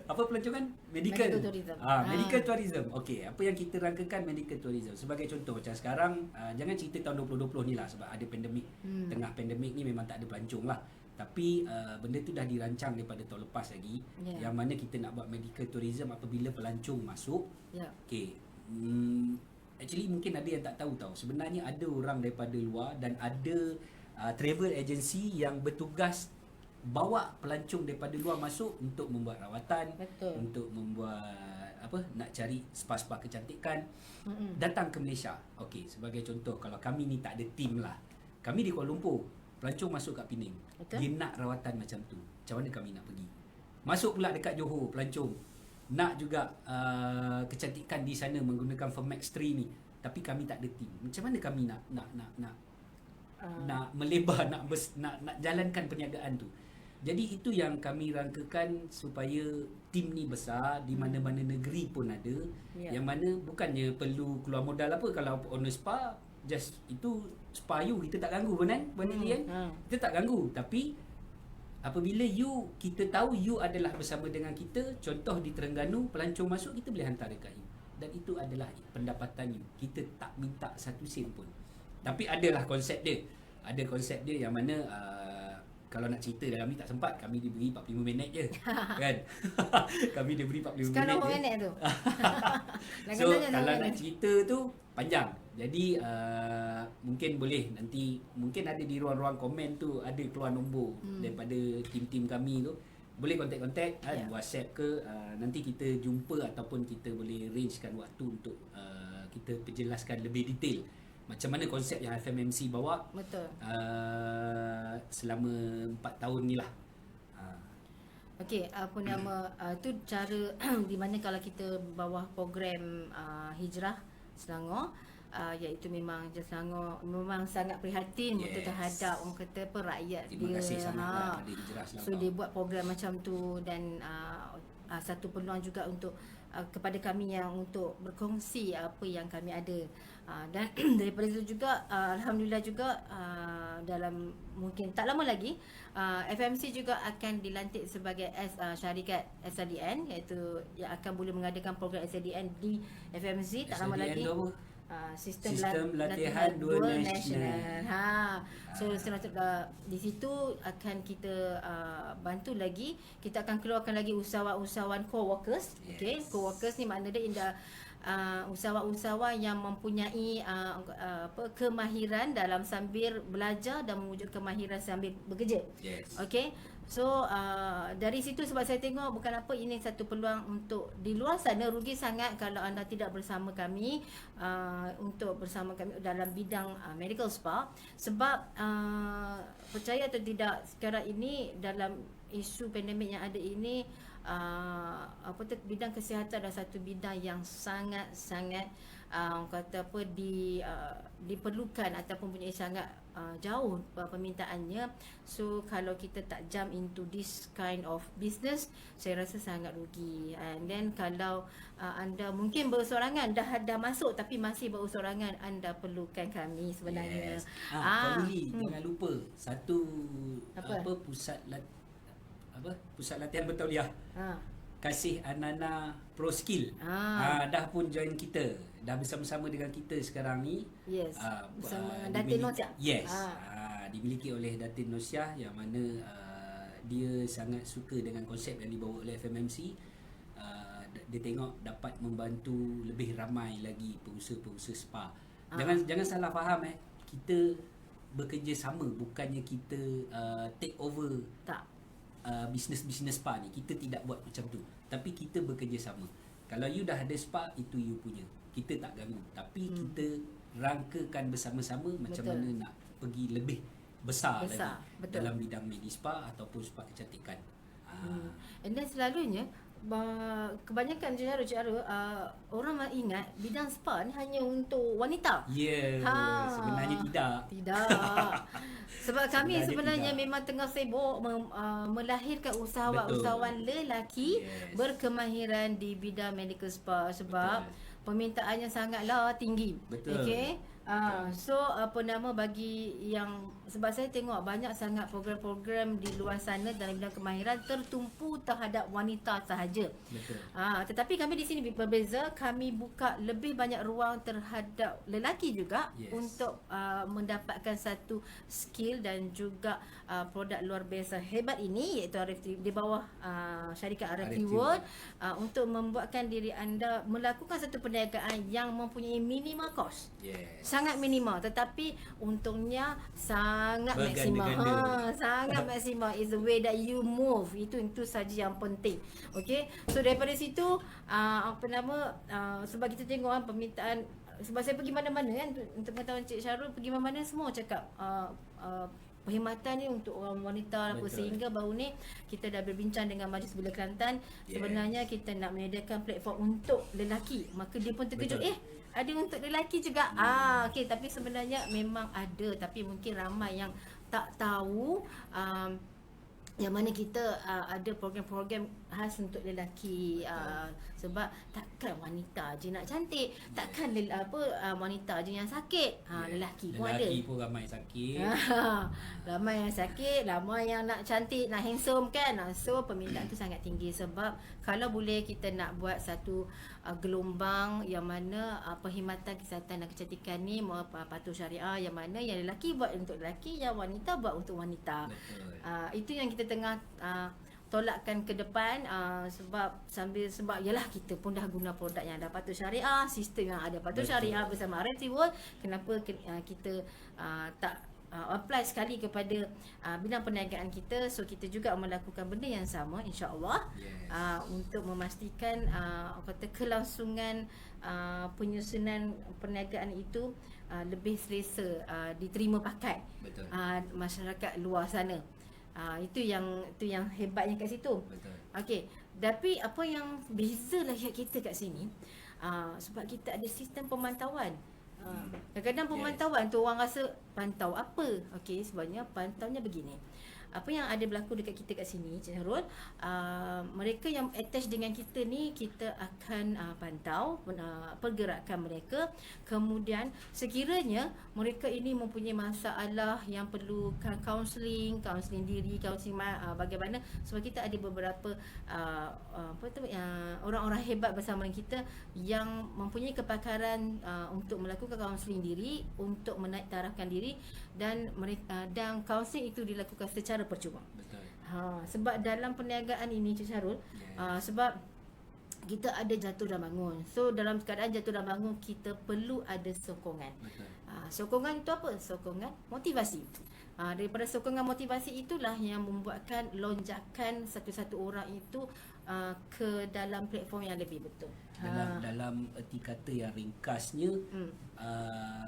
Apa pelancongan? Medical tourism. Medical tourism. Okey, apa yang kita rangkakan medical tourism. Sebagai contoh macam sekarang, jangan cerita tahun 2020 ni lah sebab ada pandemik. Tengah pandemik ni memang tak ada pelancong lah. Tapi benda tu dah dirancang daripada tahun lepas lagi, yang mana kita nak buat medical tourism apabila pelancong masuk. Okey. Actually mungkin ada yang tak tahu tau. Sebenarnya ada orang daripada luar dan ada travel agency yang bertugas bawa pelancong daripada luar masuk untuk membuat rawatan. Betul. Untuk membuat nak cari spa-spa kecantikan, datang ke Malaysia. Okey, sebagai contoh, kalau kami ni tak ada team lah, kami di Kuala Lumpur, pelancong masuk kat Penang. Betul. Dia nak rawatan macam tu, macam mana kami nak pergi? Masuk pula dekat Johor, pelancong nak juga kecantikan di sana menggunakan Fermax 3 ni, tapi kami tak ada team. Macam mana kami nak melebar, nak jalankan perniagaan tu? Jadi itu yang kami rangkakan supaya tim ni besar, di mana-mana negeri pun ada. Yang mana bukannya perlu keluar modal apa. Kalau owner spa, just itu spa you, kita tak ganggu pun kan, benda ni kan. Kita tak ganggu. Tapi apabila kita tahu you adalah bersama dengan kita, contoh di Terengganu, pelancong masuk, kita boleh hantar dekat you. Dan itu adalah pendapatan you. Kita tak minta satu sen pun. Tapi adalah konsep dia. Ada konsep dia yang mana kalau nak cerita dalam ni tak sempat, kami diberi 45 minit je. Kan? Kami diberi 45 minit je. Sekarang berapa minit tu? So kalau nak cerita tu panjang. Jadi mungkin boleh nanti, mungkin ada di ruang-ruang komen tu ada keluar nombor daripada tim-tim kami tu. Boleh kontak-kontak kan, WhatsApp ke, nanti kita jumpa ataupun kita boleh arrangekan waktu untuk kita perjelaskan lebih detail macam mana konsep yang FMMC bawa. Betul. Selama 4 tahun ni lah. Okey, apa nama tu cara di mana kalau kita bawah program Hijrah Selangor, iaitu memang Selangor memang sangat prihatin betul terhadap orang kata apa, rakyat Terima dia. kasih sangat pada Hijrah Selangor. So dia buat program macam tu, dan satu peluang juga untuk kepada kami yang untuk berkongsi apa yang kami ada. Dan daripada itu juga alhamdulillah juga dalam mungkin tak lama lagi FMC juga akan dilantik sebagai syarikat SLDN, iaitu yang akan boleh mengadakan program SLDN di FMC tak lama lagi. Sistem latihan dua nasional. So di situ akan kita bantu lagi. Kita akan keluarkan lagi usahawan-usahawan co-workers. Okay, co-workers ni makna dia usahawan-usahawan yang mempunyai kemahiran dalam sambil belajar dan mewujud kemahiran sambil bekerja. Okay. So dari situ, sebab saya tengok bukan apa, ini satu peluang untuk di luar sana. Rugi sangat kalau anda tidak bersama kami dalam bidang medical spa. Sebab percaya atau tidak, sekarang ini dalam isu pandemik yang ada ini, bidang kesihatan adalah satu bidang yang sangat-sangat diperlukan ataupun punya sangat jauh permintaannya. So kalau kita tak jump into this kind of business, saya rasa sangat rugi. And then kalau anda mungkin bersorangan, dah masuk tapi masih bersorangan, anda perlukan kami sebenarnya. Kali jangan lupa satu pusat latihan bertauliah. Kasih Anana Pro Skill. Dah pun join kita. Dah bersama-sama dengan kita sekarang ni. Yes. Bersama Datin Nosyah. Yes. Dimiliki oleh Datin Nosyah, yang mana dia sangat suka dengan konsep yang dibawa oleh FMMC. Dia tengok dapat membantu lebih ramai lagi pengusaha-pengusaha spa. Jangan salah faham kita bekerja sama, bukannya kita take over. Tak. Bisnes spa ni kita tidak buat macam tu, tapi kita bekerjasama. Kalau you dah ada spa, itu you punya, kita tak ganggu, tapi kita rangkakan bersama-sama macam mana nak pergi lebih besar lagi dalam bidang medis spa ataupun spa kecantikan. And then selalunya kebanyakan cara orang ingat bidang spa ni hanya untuk wanita. Sebenarnya tidak. Sebab kami sebenarnya memang tengah sibuk melahirkan usahawan-usahawan lelaki berkemahiran di bidang medical spa, sebab permintaannya sangatlah tinggi. Okay. So bagi yang, sebab saya tengok banyak sangat program-program di luar sana dalam bidang kemahiran tertumpu terhadap wanita sahaja. Tetapi kami di sini berbeza, kami buka lebih banyak ruang terhadap lelaki juga untuk mendapatkan satu skill dan juga produk luar biasa hebat ini, iaitu di bawah syarikat RFT World, untuk membuatkan diri anda melakukan satu perniagaan yang mempunyai minimal cost. Sangat minimal, tetapi untungnya sangat maksimal. Sangat maksimal. Is the way that you move. Itu saja yang penting. Okay. So daripada situ sebab kita tengok permintaan, sebab saya pergi mana-mana kan, untuk pengetahuan Cik Syarul, pergi mana-mana semua cakap perkhidmatan ni untuk orang wanita, sehingga baru ni kita dah berbincang dengan Majlis Belia Kelantan. Sebenarnya kita nak menyediakan platform untuk lelaki. Maka dia pun terkejut, ada untuk lelaki juga. Okey, tapi sebenarnya memang ada, tapi mungkin ramai yang tak tahu yang mana kita ada program-program khas untuk lelaki. Sebab takkan wanita je nak cantik, takkan wanita je yang sakit. Lelaki pun ada. Lelaki pun ramai sakit. Ramai yang sakit, ramai yang nak cantik, nak handsome kan. So permintaan tu sangat tinggi. Sebab kalau boleh kita nak buat satu gelombang yang mana perkhidmatan kesihatan dan kecantikan ni patuh syariah, yang mana yang lelaki buat untuk lelaki, yang wanita buat untuk wanita. Itu yang kita tengah tolakkan ke depan, sebab yalah, kita pun dah guna produk yang ada patuh syariah, sistem yang ada patuh syariah bersama RFT World. Kenapa kita tak apply sekali kepada bidang perniagaan kita? So kita juga melakukan benda yang sama, insya-Allah, untuk memastikan kelangsungan penyusunan perniagaan itu lebih selesa diterima pakai masyarakat luar sana. Itu yang hebatnya kat situ. Okey, tapi apa yang beza lagi kita kat sini, sebab kita ada sistem pemantauan. Kadang-kadang pemantauan tu orang rasa pantau apa? Okey, sebenarnya pantaunya begini. apa yang ada berlaku dekat kita kat sini, Cik Harul, mereka yang attach dengan kita ni, kita akan pantau pergerakan mereka. Kemudian sekiranya mereka ini mempunyai masalah yang perlu counselling diri, counselling bagaimana, sebab kita ada beberapa orang-orang hebat bersama kita yang mempunyai kepakaran untuk melakukan kaunseling diri, untuk menaik tarafkan diri, dan dan kaunseling itu dilakukan secara percuma. Betul. Sebab dalam perniagaan ini, Cik Syarul, sebab kita ada jatuh dan bangun. So dalam keadaan jatuh dan bangun, kita perlu ada sokongan. Betul. Sokongan itu apa? Sokongan motivasi. Daripada sokongan motivasi itulah yang membuatkan lonjakan satu-satu orang itu ke dalam platform yang lebih betul. Dalam erti kata yang ringkasnya,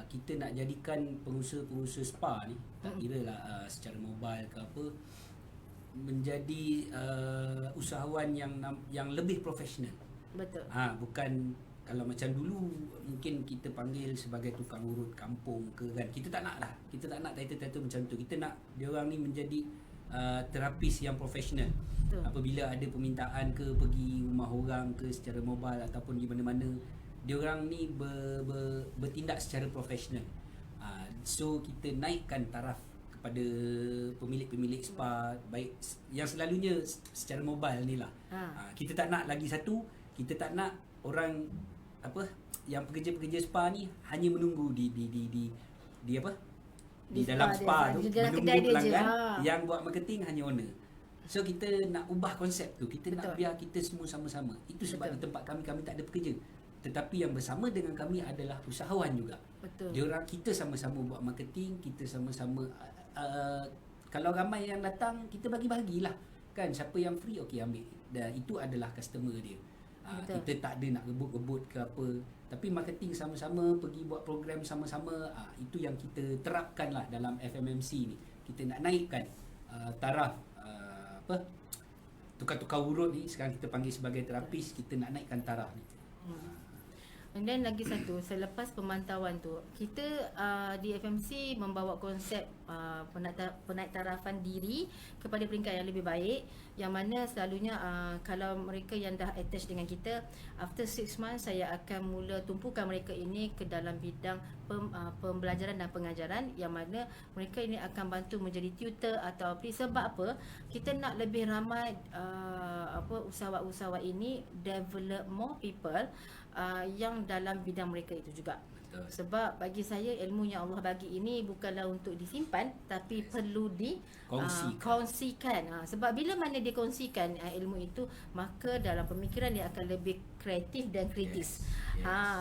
kita nak jadikan pengusaha-pengusaha spa ni, tak kira lah secara mobile ke apa, menjadi usahawan yang lebih profesional. Betul. Bukan kalau macam dulu mungkin kita panggil sebagai tukang urut kampung ke kan. Kita tak nak lah. Kita tak nak title-title macam tu. Kita nak dia orang ni menjadi terapis yang profesional. Betul. Apabila ada permintaan ke pergi rumah orang ke secara mobile ataupun di mana-mana, dia orang ni bertindak secara profesional. So kita naikkan taraf kepada pemilik-pemilik spa, baik yang selalunya secara mobile ni lah. Kita tak nak lagi satu, kita tak nak orang yang pekerja-pekerja spa ni hanya menunggu di apa? Di dalam spa tu, menunggu pelanggan. Yang buat marketing hanya owner. So kita nak ubah konsep tu. Kita nak biar kita semua sama-sama. Itu sebab di tempat kami tak ada pekerja. Tetapi yang bersama dengan kami adalah usahawan juga. Betul. Diorang, kita sama-sama buat marketing, kita sama-sama kalau ramai yang datang, kita bagi-bagilah. Kan, siapa yang free, okey ambil. Dan itu adalah customer dia. Kita tak ada nak rebut-rebut ke apa. Tapi marketing sama-sama, pergi buat program sama-sama, itu yang kita terapkan lah dalam FMMC ni. Kita nak naikkan taraf tukar-tukar urut ni, sekarang kita panggil sebagai terapis, kita nak naikkan taraf ni. And then lagi satu, selepas pemantauan tu, kita di FMC membawa konsep penaik tarafan diri kepada peringkat yang lebih baik, yang mana selalunya kalau mereka yang dah attach dengan kita, after 6 months saya akan mula tumpukan mereka ini ke dalam bidang pembelajaran dan pengajaran, yang mana mereka ini akan bantu menjadi tutor atau apa. Sebab apa? Kita nak lebih ramai usahawan-usahawan ini develop more people yang dalam bidang mereka itu juga. Betul. Sebab bagi saya, ilmu yang Allah bagi ini bukanlah untuk disimpan, tapi perlu dikongsikan. Sebab bila mana dia kongsikan ilmu itu, maka dalam pemikiran dia akan lebih kreatif dan kritis.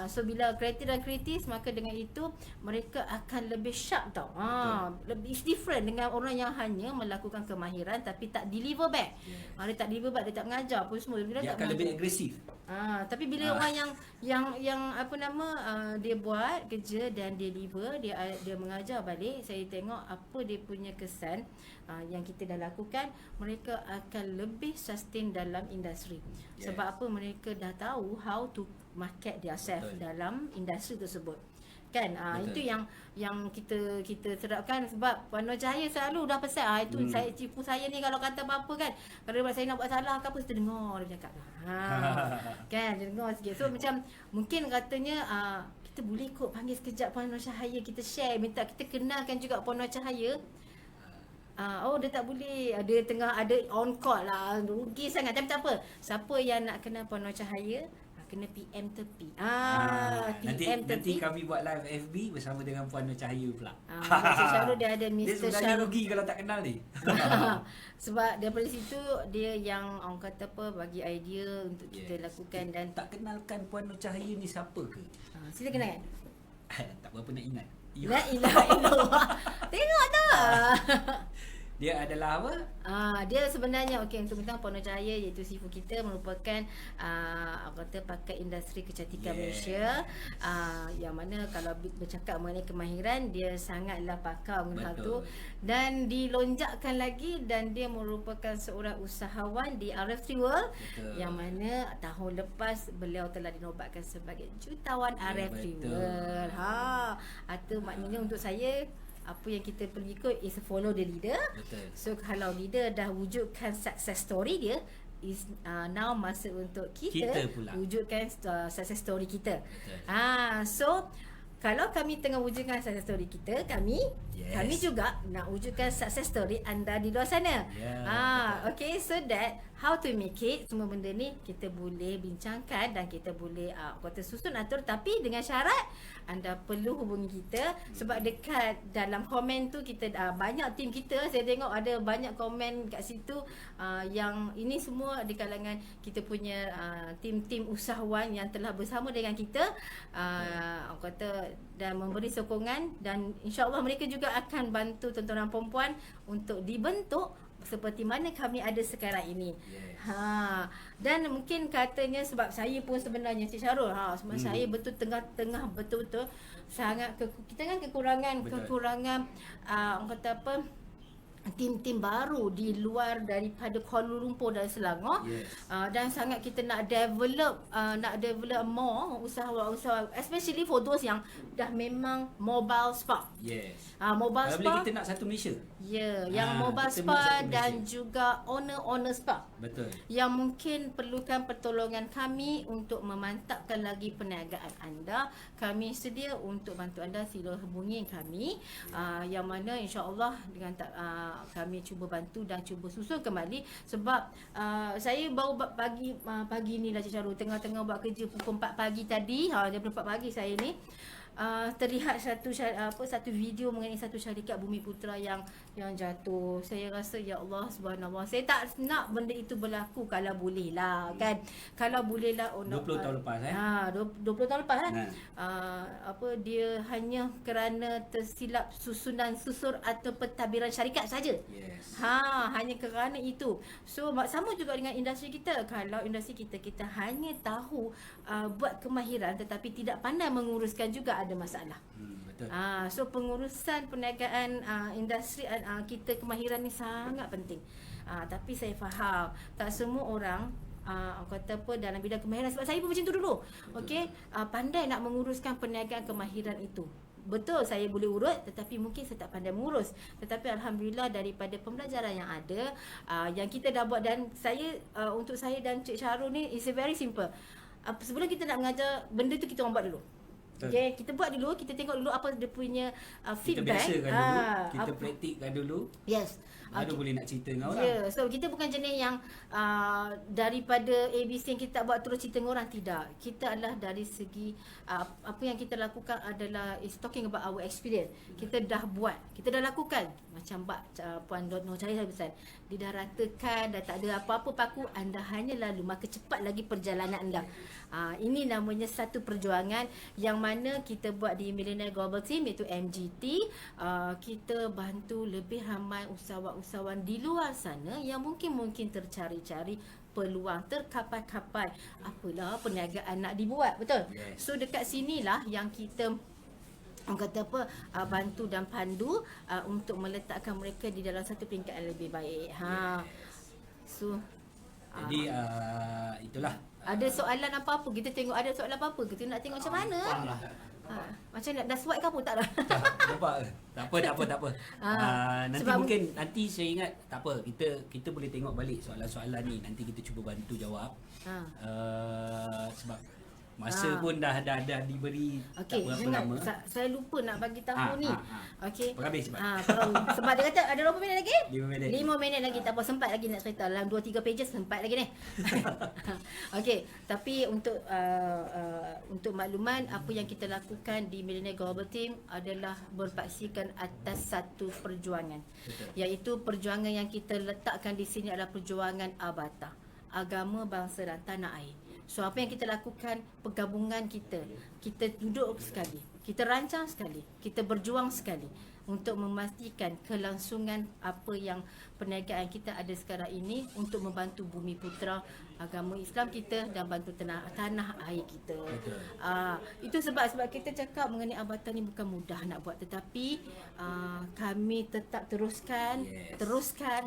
So bila kreatif dan kritis, maka dengan itu mereka akan lebih sharp tau. Lebih different dengan orang yang hanya melakukan kemahiran tapi tak deliver back. Dia tak deliver back, dia tak mengajar pun semua. Dia akan lebih agresif. Tapi bila orang yang dia buat kerja dan deliver, dia mengajar balik, saya tengok apa dia punya kesan yang kita dah lakukan, mereka akan lebih sustain dalam industri. Sebab apa? Mereka dah tahu how to market their self dalam industri tersebut. Kan? Itu yang kita terapkan. Sebab Puan Nur Cahaya selalu dah pesan, itu saya, cipu saya ni kalau kata apa-apa kan, kalau saya nak buat salah ke apa, saya dengar dia cakap. Kan, dia dengar sikit. So macam mungkin katanya kita boleh kot panggil sekejap Puan Nur Cahaya, kita share, minta kita kenalkan juga Puan Nur Cahaya. Dia tak boleh, dia tengah ada on call lah, rugi sangat. Tapi tak apa, siapa yang nak kenal Puan Nur Cahaya, kena PM tepi. PM nanti kami buat live FB bersama dengan Puan Nur Cahaya pula. Mr. Syarul dia ada Mr. Dia sebenarnya rugi kalau tak kenal ni. Sebab daripada situ dia yang orang kata apa, bagi idea untuk kita lakukan. Dan tak kenalkan Puan Nur Cahaya ni siapa ke? Sila kenalkan. Tak berapa nak ingat. La ilaha illallah. Tengok tak? Dia adalah apa? Dia sebenarnya untuk tentang Puan Nur Cahaya, iaitu sifu kita, merupakan kata pakai industri kecantikan Malaysia, yang mana kalau bercakap mengenai kemahiran, dia sangatlah pakar mengenai hal tu, dan dilonjakkan lagi, dan dia merupakan seorang usahawan di RF3 World. Betul. Yang mana tahun lepas beliau telah dinobatkan sebagai jutawan RF3 World. Itu maknanya untuk saya apa yang kita perlu ikut is follow the leader. Betul. So kalau leader dah wujudkan success story dia, is now masa untuk kita Kita pula. wujudkan success story kita. Betul. So kalau kami tengah wujudkan success story kita, kami juga nak wujudkan success story anda di luar sana. Okay, so that how to make it, semua benda ni kita boleh bincangkan dan kita boleh kata susun atur, tapi dengan syarat anda perlu hubungi kita sebab dekat dalam komen tu kita banyak tim kita, saya tengok ada banyak komen kat situ yang ini semua di kalangan kita punya tim-tim usahawan yang telah bersama dengan kita kata dan memberi sokongan, dan insya-Allah mereka juga akan bantu tuan-tuan dan puan-puan untuk dibentuk seperti mana kami ada sekarang ini. Dan mungkin katanya sebab saya pun sebenarnya Cik Syarul, sebab saya betul tengah betul-betul sangat kita kan kekurangan orang kata apa, tim-tim baru di luar daripada Kuala Lumpur dan Selangor. Dan sangat kita nak develop more usahawan, especially for those yang dah memang mobile spa. Mobile Kalau spa. boleh kita nak satu Malaysia. Yang mobile kita spa buat satu dan Malaysia. juga owner spa. Betul. Yang mungkin perlukan pertolongan kami untuk memantapkan lagi perniagaan anda, kami sedia untuk bantu anda. Sila hubungi kami, yang mana insya-Allah dengan kami cuba bantu dan cuba susun kembali. Sebab saya baru pagi ni lah Cik Syarul, tengah-tengah buat kerja pukul 4 pagi tadi, jam 4 pagi saya ni terlihat satu video mengenai satu syarikat Bumi Putra yang jatuh. Saya rasa ya Allah subhanallah, saya tak nak benda itu berlaku kalau boleh lah kan. Kalau boleh lah 20 tahun lepas 20 tahun lepas kan. Dia hanya kerana tersilap susunan susur atau pentadbiran syarikat saja. Hanya kerana itu. So sama juga dengan industri kita. Kalau industri kita hanya tahu buat kemahiran tetapi tidak pandai menguruskan, juga ada masalah. Betul. So pengurusan perniagaan industri kita, kemahiran ni sangat penting. Tapi saya faham tak semua orang kata apa dalam bidang kemahiran, sebab saya pun macam tu dulu. Okey, pandai nak menguruskan perniagaan kemahiran itu. Betul, saya boleh urut tetapi mungkin saya tak pandai mengurus. Tetapi alhamdulillah daripada pembelajaran yang ada, yang kita dah buat, dan saya untuk saya dan Cik Syarul ni is very simple. Sebelum kita nak mengajar benda tu, kita orang buat dulu. Okay, kita buat dulu, kita tengok dulu apa dia punya feedback. Kita biasakan dulu, kita praktikkan dulu. Yes. Baru boleh nak cerita dengan orang. So kita bukan jenis yang daripada ABC yang kita buat terus cerita dengan orang, tidak. Kita adalah dari segi apa yang kita lakukan adalah is talking about our experience. Kita dah buat, kita dah lakukan. Macam Puan Nur Cahaya pesan, dia dah ratakan, dah tak ada apa-apa paku, anda hanya lalu, maka cepat lagi perjalanan anda. Ini namanya satu perjuangan yang mana kita buat di Millionaire Global Team, iaitu MGT. Kita bantu lebih ramai usahawan-usahawan di luar sana yang mungkin tercari-cari peluang, terkapai-kapai apalah perniagaan nak dibuat, betul? So dekat sinilah yang kita kata apa, bantu dan pandu untuk meletakkan mereka di dalam satu peringkat yang lebih baik. So jadi itulah. ada soalan apa-apa, kita tengok ada soalan apa-apa, kita nak tengok macam mana. Macam nak dah swipe ke apa, tak lah. Nampak ke? Tak apa. Nanti sebab mungkin nanti saya ingat, tak apa, kita boleh tengok balik soalan-soalan ni, nanti kita cuba bantu jawab. Sebab masa pun dah diberi tak berapa lama. Saya lupa nak bagi tahu ni. Okey. Habis sebab. Sebab dia kata ada berapa minit lagi? 5 minit. 5 minit lagi, tak apa, sempat lagi nak cerita. Dalam 2-3 pages sempat lagi ni. Okey, tapi untuk makluman, apa yang kita lakukan di Millionaire Global Team adalah berpaksikan atas satu perjuangan. Betul. Iaitu perjuangan yang kita letakkan di sini adalah perjuangan Abata, agama, bangsa dan tanah air. So apa yang kita lakukan, pergabungan kita duduk sekali, kita rancang sekali, kita berjuang sekali untuk memastikan kelangsungan apa yang perniagaan kita ada sekarang ini untuk membantu Bumi Putra, agama Islam kita dan bantu tanah air kita. Itu sebab kita cakap mengenai Abata ni bukan mudah nak buat, tetapi kami tetap teruskan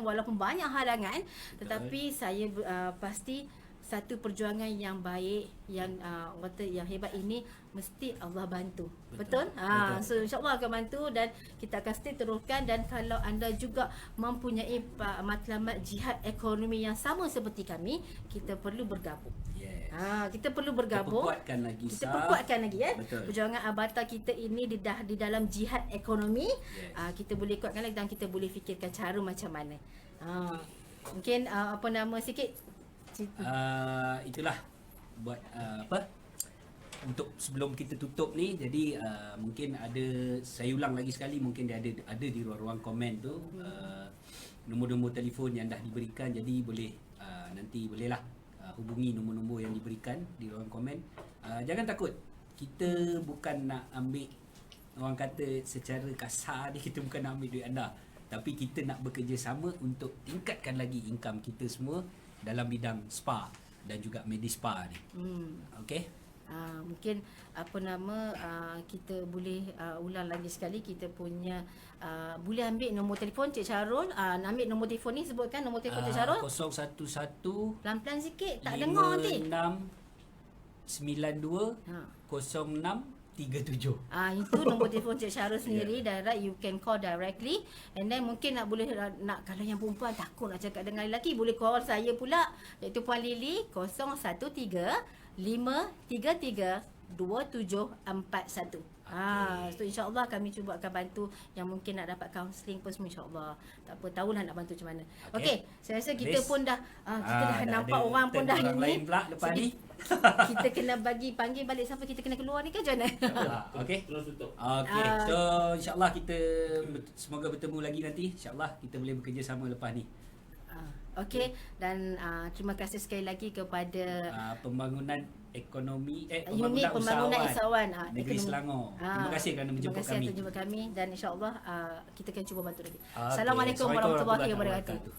walaupun banyak halangan, tetapi saya pasti satu perjuangan yang baik, yang kata yang hebat ini mesti Allah bantu. Betul? So insya-Allah akan bantu dan kita akan stay teruskan. Dan kalau anda juga mempunyai matlamat jihad ekonomi yang sama seperti kami, kita perlu bergabung. Yes. Kita perlu bergabung. Kita perkuatkan lagi. Kita perkuatkan lagi Betul. perjuangan Abata kita ini di dalam jihad ekonomi. Yes. Kita boleh kuatkan lagi dan kita boleh fikirkan cara macam mana. Mungkin apa nama sikit itulah buat untuk sebelum kita tutup ni. Jadi mungkin saya ulang lagi sekali, mungkin dia ada di ruang komen tu nombor-nombor telefon yang dah diberikan. Jadi boleh nanti bolehlah hubungi nombor-nombor yang diberikan di ruang komen. Jangan takut, kita bukan nak ambil, orang kata secara kasar ni, kita bukan nak ambil duit anda, tapi kita nak bekerjasama untuk tingkatkan lagi income kita semua dalam bidang spa dan juga medispa ni. Okey. Mungkin apa nama kita boleh ulang lagi sekali, kita punya boleh ambil nombor telefon Cik Syarul. Ambil nombor telefon ni, sebutkan nombor telefon Cik Syarul. 011 Pelan-pelan sikit, tak dengar nanti. 5692 0637. Itu nombor telefon Cik Syarul sendiri. Direct, you can call directly. And then mungkin nak kalau yang perempuan takut nak cakap dengan lelaki, boleh call saya pula, iaitu Puan Lily 013 533 2741. So insya-Allah kami cuba akan bantu yang mungkin nak dapat kaunseling pun semua, insya-Allah. Tak apa, tahulah nak bantu macam mana. Okey, saya rasa kita pun dah kita dah nampak orang pun dah orang ini. lain pula lepas ni. Kita kena panggil balik sampai kita kena keluar ni ke macam mana? Okey. Terus tutup. Okey. So insya-Allah kita semoga bertemu lagi nanti. Insya-Allah kita boleh bekerjasama lepas ni. Okey, dan terima kasih sekali lagi kepada pembangunan ekonomi Unit Pembangunan Usahawan Negeri Selangor. Terima kasih kerana menjemput kami. Terima kasih atas jumpa kami dan insya-Allah kita akan cuba bantu lagi. Assalamualaikum warahmatullahi wabarakatuh.